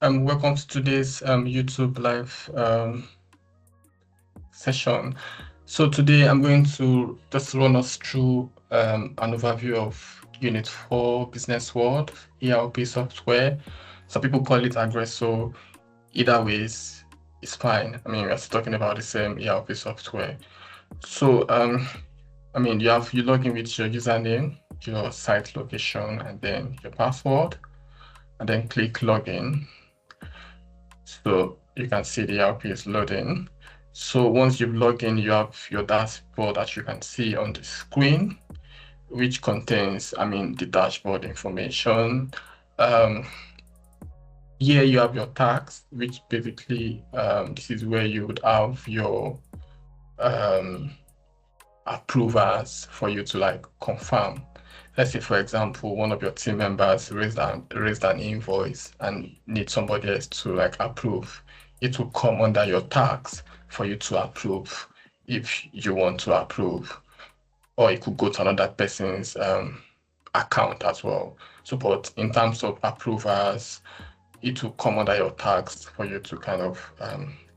Welcome to today's YouTube live session. So today I'm going to just run us through an overview of Unit 4 Business World ERP software. Some people call it Agresso. Either ways, it's fine. I mean, we're still talking about the same ERP software. So you log in with your username, your site location, and then your password, and then click login. So you can see the ERP is loading. So once you've logged in, you have your dashboard that you can see on the screen, which contains, the dashboard information. Here you have your tags, which basically, this is where you would have your approvers for you to confirm. Let's say, for example, one of your team members raised an invoice and need somebody else to approve. It will come under your tags for you to approve if you want to approve, or it could go to another person's account as well. So, but in terms of approvers, it will come under your tags for you to kind of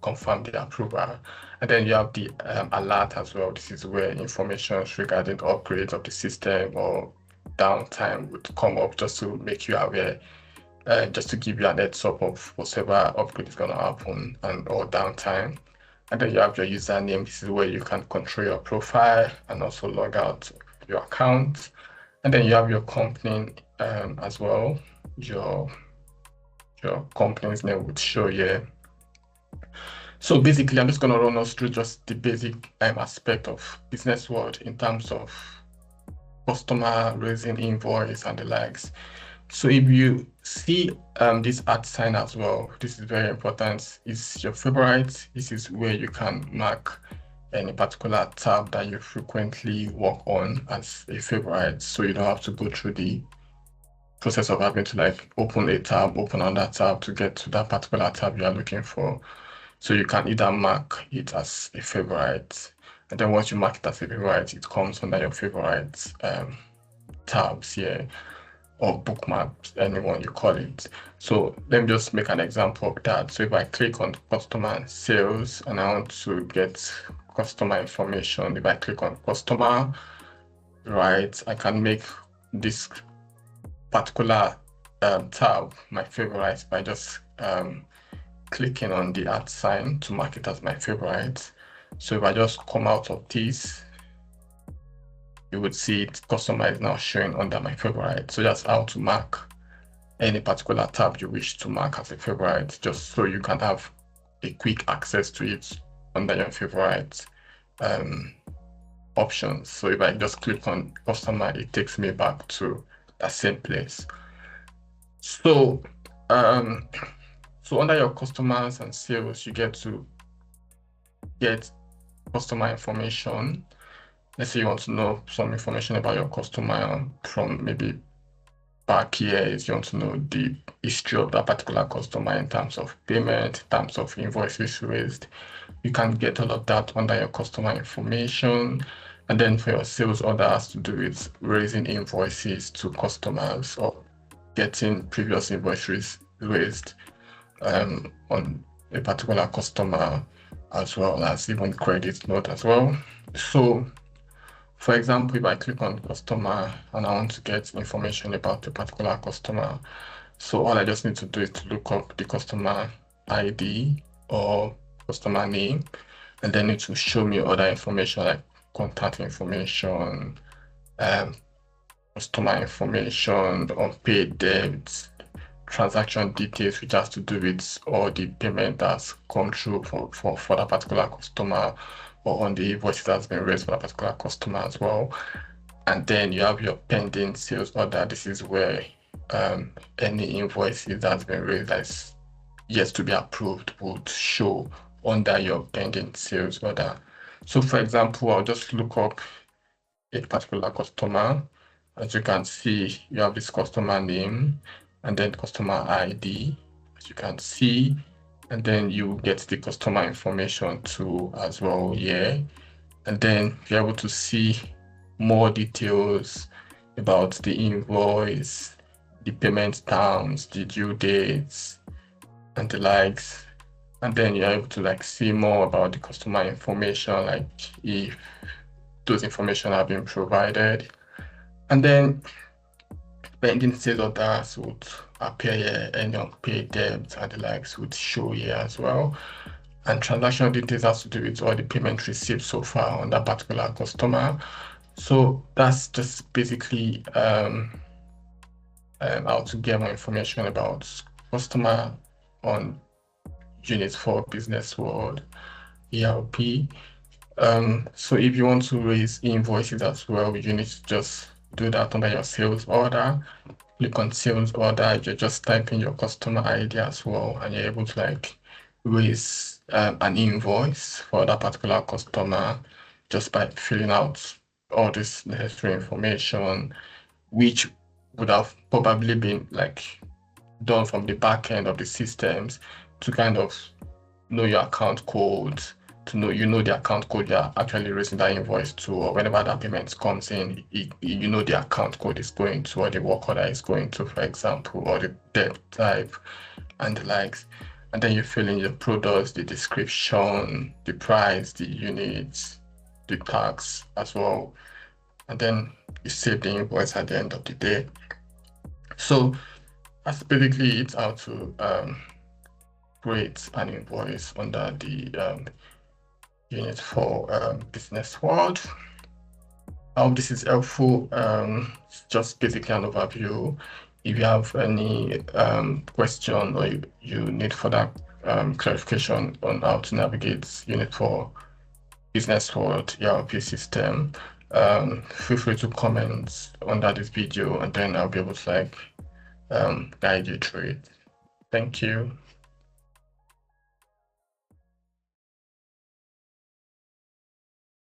confirm the approval. And then you have the alert as well. This is where information regarding upgrades of the system or downtime would come up just to make you aware, just to give you an heads up of whatever upgrade is going to happen or downtime. And then you have your username. This is where you can control your profile and also log out your account. And then you have your company as well. Your company's name would show here. So basically, I'm just going to run us through just the basic aspect of business world in terms of customer raising invoice and the likes. So if you see this @ sign as well, this is very important. It's your favorite. This is where you can mark any particular tab that you frequently work on as a favorite, so you don't have to go through the process of having to open a tab, open another tab to get to that particular tab you are looking for. So you can either mark it as a favorite, and then once you mark it as a favorite, it comes under your favorite tabs here, or bookmarks, anyone you call it. So let me just make an example of that. So if I click on customer and sales and I want to get customer information, if I click on customer, right, I can make this particular tab my favorite by just clicking on the @ sign to mark it as my favorite. So if I just come out of this, you would see it, customer is now showing under my favorite. So that's how to mark any particular tab you wish to mark as a favorite, just so you can have a quick access to it under your favorite options. So if I just click on customer, it takes me back to that same place. So under your customers and sales, you get to get customer information. Let's say you want to know some information about your customer from maybe back years. You want to know the history of that particular customer in terms of payment, in terms of invoices raised. You can get all of that under your customer information. And then for your sales order has to do with raising invoices to customers or getting previous invoices raised on a particular customer, as well as even credit note as well. So for example, if I click on customer and I want to get information about a particular customer, so all I just need to do is to look up the customer ID or customer name, and then it will show me other information like contact information, customer information, unpaid debts, transaction details, which has to do with all the payment that's come through for that particular customer, or on the invoice that's been raised for that particular customer as well. And then you have your pending sales order. This is where any invoices that's been raised that's yet to be approved would show under your pending sales order. So for example, I'll just look up a particular customer. As you can see, you have this customer name and then customer ID, as you can see, and then you get the customer information too as well here. And then you're able to see more details about the invoice, the payment terms, the due dates, and the likes. And then you're able to like see more about the customer information, like if those information have been provided. And then pending sales orders would appear here, any unpaid debt and the likes would show here as well. And transaction details has to do with all the payment received so far on that particular customer. So that's just basically how to get more information about customer on Unit4 Business World ERP. So if you want to raise invoices as well, you need to just do that under your sales order. Click on sales order, you just type in your customer ID as well, and you're able to like raise an invoice for that particular customer just by filling out all this necessary information, which would have probably been like done from the back end of the systems to kind of know your account code, to know the account code you're actually raising that invoice to, or whenever that payment comes in, you know the account code is going to, or the work order is going to, for example, or the debt type and the likes. And then you fill in your products, the description, the price, the units, the tax as well. And then you save the invoice at the end of the day. So that's basically it, how to create an invoice under the Unit4 Business World. I hope this is helpful. It's just basically an overview. If you have any question or you need further clarification on how to navigate Unit4 Business World ERP system, feel free to comment under this video, and then I'll be able to like guide you through it. Thank you.